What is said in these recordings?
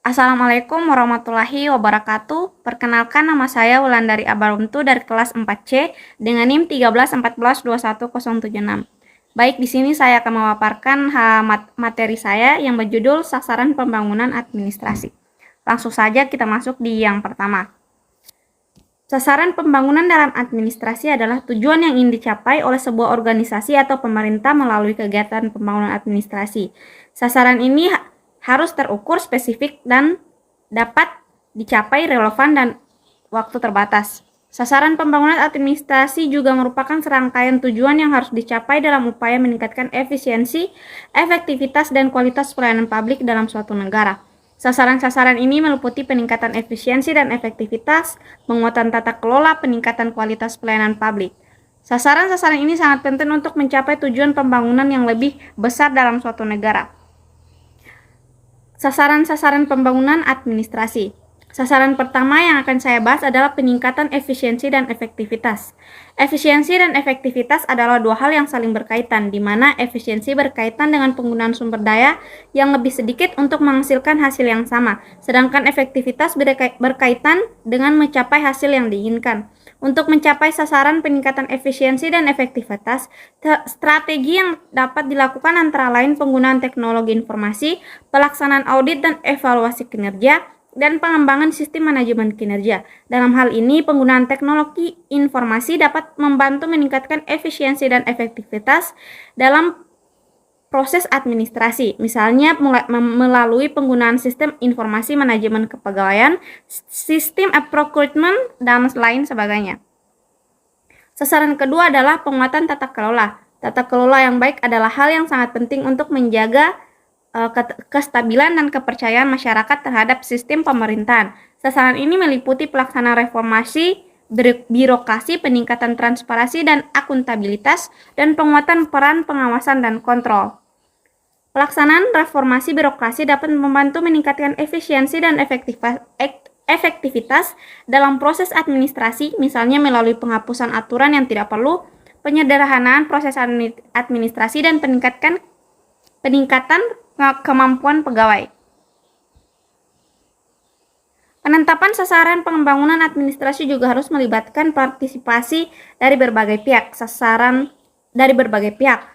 Assalamualaikum warahmatullahi wabarakatuh. Perkenalkan, nama saya Wulandari Abaruntu dari kelas 4C dengan NIM 1314210076. Baik, di sini saya akan memaparkan materi saya yang berjudul Sasaran Pembangunan Administrasi. Langsung saja kita masuk di yang pertama. Sasaran pembangunan dalam administrasi adalah tujuan yang ingin dicapai oleh sebuah organisasi atau pemerintah melalui kegiatan pembangunan administrasi. Sasaran ini harus terukur, spesifik, dan dapat dicapai relevan dan waktu terbatas. Sasaran pembangunan administrasi juga merupakan serangkaian tujuan yang harus dicapai dalam upaya meningkatkan efisiensi, efektivitas, dan kualitas pelayanan publik dalam suatu negara. Sasaran-sasaran ini meliputi peningkatan efisiensi dan efektivitas, penguatan tata kelola, peningkatan kualitas pelayanan publik. Sasaran-sasaran ini sangat penting untuk mencapai tujuan pembangunan yang lebih besar dalam suatu negara. Sasaran-sasaran pembangunan administrasi. Sasaran pertama yang akan saya bahas adalah peningkatan efisiensi dan efektivitas. Efisiensi dan efektivitas adalah dua hal yang saling berkaitan, di mana efisiensi berkaitan dengan penggunaan sumber daya yang lebih sedikit untuk menghasilkan hasil yang sama, sedangkan efektivitas berkaitan dengan mencapai hasil yang diinginkan. Untuk mencapai sasaran peningkatan efisiensi dan efektivitas, strategi yang dapat dilakukan antara lain penggunaan teknologi informasi, pelaksanaan audit dan evaluasi kinerja, dan pengembangan sistem manajemen kinerja. Dalam hal ini, penggunaan teknologi informasi dapat membantu meningkatkan efisiensi dan efektivitas dalam proses administrasi, misalnya melalui penggunaan sistem informasi manajemen kepegawaian, sistem procurement, dan lain sebagainya. Sasaran kedua adalah penguatan tata kelola. Tata kelola yang baik adalah hal yang sangat penting untuk menjaga kestabilan dan kepercayaan masyarakat terhadap sistem pemerintahan. Sasaran ini meliputi pelaksanaan reformasi birokrasi, peningkatan transparansi dan akuntabilitas, dan penguatan peran pengawasan dan kontrol. Pelaksanaan reformasi birokrasi dapat membantu meningkatkan efisiensi dan efektivitas dalam proses administrasi, misalnya melalui penghapusan aturan yang tidak perlu, penyederhanaan proses administrasi, dan peningkatan kemampuan pegawai. Penetapan sasaran pembangunan administrasi juga harus melibatkan partisipasi dari berbagai pihak.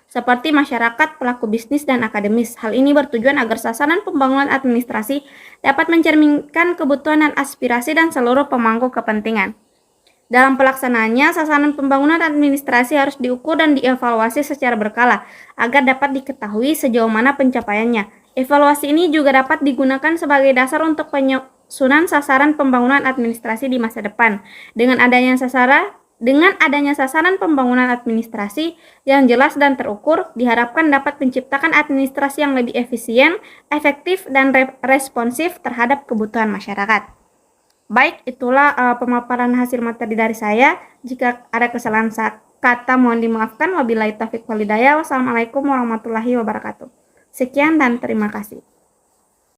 Seperti masyarakat, pelaku bisnis, dan akademis. Hal ini bertujuan agar sasaran pembangunan administrasi dapat mencerminkan kebutuhan dan aspirasi dan seluruh pemangku kepentingan. Dalam pelaksanaannya, sasaran pembangunan administrasi harus diukur dan dievaluasi secara berkala agar dapat diketahui sejauh mana pencapaiannya. Evaluasi ini juga dapat digunakan sebagai dasar untuk penyusunan sasaran pembangunan administrasi di masa depan. Dengan adanya sasaran pembangunan administrasi yang jelas dan terukur, diharapkan dapat menciptakan administrasi yang lebih efisien, efektif, dan responsif terhadap kebutuhan masyarakat. Baik, itulah pemaparan hasil materi dari saya. Jika ada kesalahan kata mohon dimaafkan. Wabillahi taufiq wal hidayah. Wassalamualaikum warahmatullahi wabarakatuh. Sekian dan terima kasih.